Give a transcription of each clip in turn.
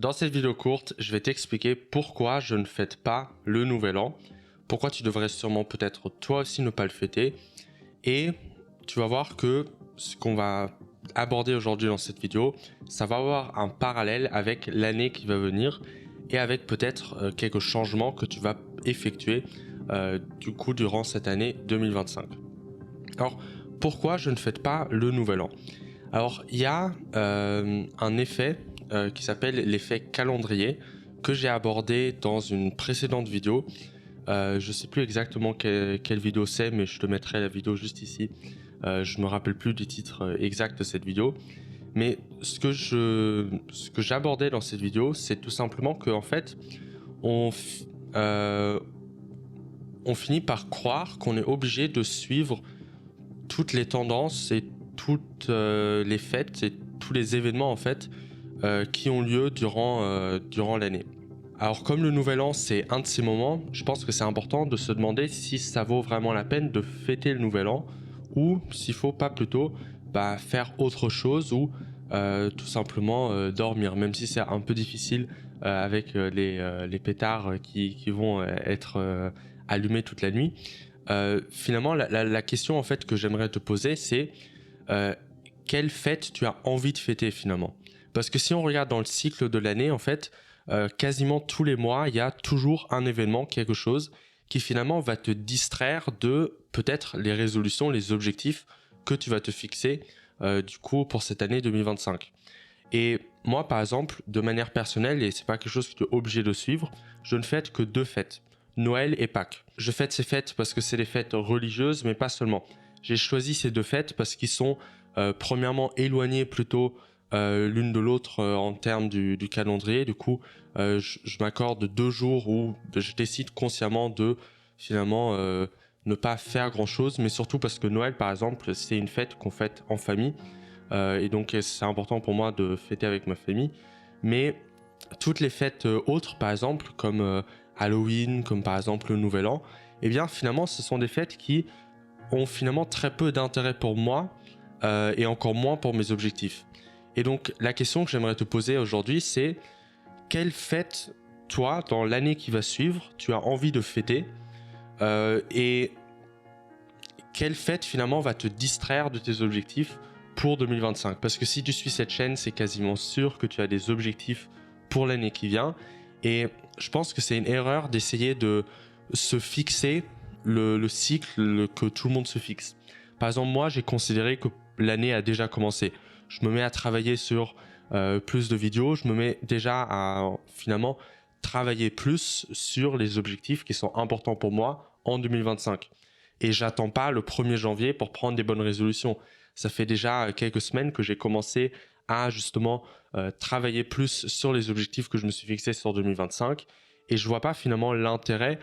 Dans cette vidéo courte, je vais t'expliquer pourquoi je ne fête pas le nouvel an, pourquoi tu devrais sûrement peut-être toi aussi ne pas le fêter, et tu vas voir que ce qu'on va aborder aujourd'hui dans cette vidéo, ça va avoir un parallèle avec l'année qui va venir et avec peut-être quelques changements que tu vas effectuer du coup durant cette année 2025. Alors, pourquoi je ne fête pas le nouvel an? Alors, il y a un effet qui s'appelle l'effet calendrier que j'ai abordé dans une précédente vidéo. Je ne sais plus exactement quelle vidéo c'est, mais je te mettrai la vidéo juste ici. Je me rappelle plus du titre exact de cette vidéo. Mais ce que j'abordais dans cette vidéo, c'est tout simplement qu'en fait, on, euh, on finit par croire qu'on est obligé de suivre toutes les tendances et toutes les fêtes et tous les événements en fait qui ont lieu durant l'année. Alors comme le nouvel an c'est un de ces moments, je pense que c'est important de se demander si ça vaut vraiment la peine de fêter le nouvel an ou s'il faut pas plutôt faire autre chose ou tout simplement dormir, même si c'est un peu difficile avec les pétards qui vont être allumés toute la nuit. Finalement la question en fait que j'aimerais te poser c'est quelle fête tu as envie de fêter finalement. Parce que si on regarde dans le cycle de l'année, en fait, quasiment tous les mois, il y a toujours un événement, quelque chose, qui finalement va te distraire de peut-être les résolutions, les objectifs que tu vas te fixer du coup pour cette année 2025. Et moi, par exemple, de manière personnelle, et c'est pas quelque chose que tu es obligé de suivre, je ne fête que deux fêtes, Noël et Pâques. Je fête ces fêtes parce que c'est des fêtes religieuses, mais pas seulement. J'ai choisi ces deux fêtes parce qu'ils sont premièrement éloignées plutôt l'une de l'autre en termes du calendrier. Du coup, je m'accorde 2 jours où je décide consciemment de finalement ne pas faire grand chose, mais surtout parce que Noël, par exemple, c'est une fête qu'on fête en famille. Et donc c'est important pour moi de fêter avec ma famille. Mais toutes les fêtes autres, par exemple, comme Halloween, comme par exemple le Nouvel An, eh bien finalement ce sont des fêtes qui ont finalement très peu d'intérêt pour moi et encore moins pour mes objectifs. Et donc la question que j'aimerais te poser aujourd'hui, c'est quelle fête, toi, dans l'année qui va suivre, tu as envie de fêter et quelle fête finalement va te distraire de tes objectifs pour 2025? Parce que si tu suis cette chaîne, c'est quasiment sûr que tu as des objectifs pour l'année qui vient. Et je pense que c'est une erreur d'essayer de se fixer le cycle que tout le monde se fixe. Par exemple, moi, j'ai considéré que l'année a déjà commencé. Je me mets à travailler sur plus de vidéos. Je me mets déjà à finalement travailler plus sur les objectifs qui sont importants pour moi en 2025. Et j'attends pas le 1er janvier pour prendre des bonnes résolutions. Ça fait déjà quelques semaines que j'ai commencé à justement travailler plus sur les objectifs que je me suis fixés sur 2025. Et je vois pas finalement l'intérêt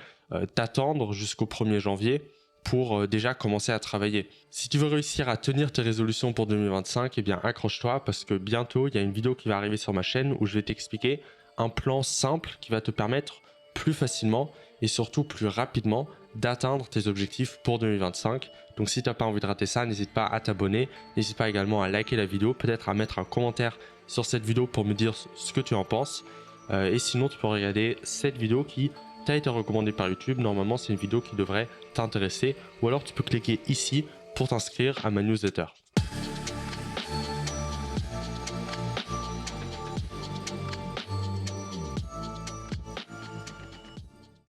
d'attendre jusqu'au 1er janvier pour déjà commencer à travailler. Si tu veux réussir à tenir tes résolutions pour 2025, eh bien accroche-toi parce que bientôt il y a une vidéo qui va arriver sur ma chaîne où je vais t'expliquer un plan simple qui va te permettre plus facilement et surtout plus rapidement d'atteindre tes objectifs pour 2025. Donc si tu n'as pas envie de rater ça, n'hésite pas à t'abonner, n'hésite pas également à liker la vidéo, peut-être à mettre un commentaire sur cette vidéo pour me dire ce que tu en penses. Et sinon tu peux regarder cette vidéo qui t'a été recommandée par YouTube. Normalement c'est une vidéo qui devrait t'intéresser, ou alors tu peux cliquer ici pour t'inscrire à ma newsletter.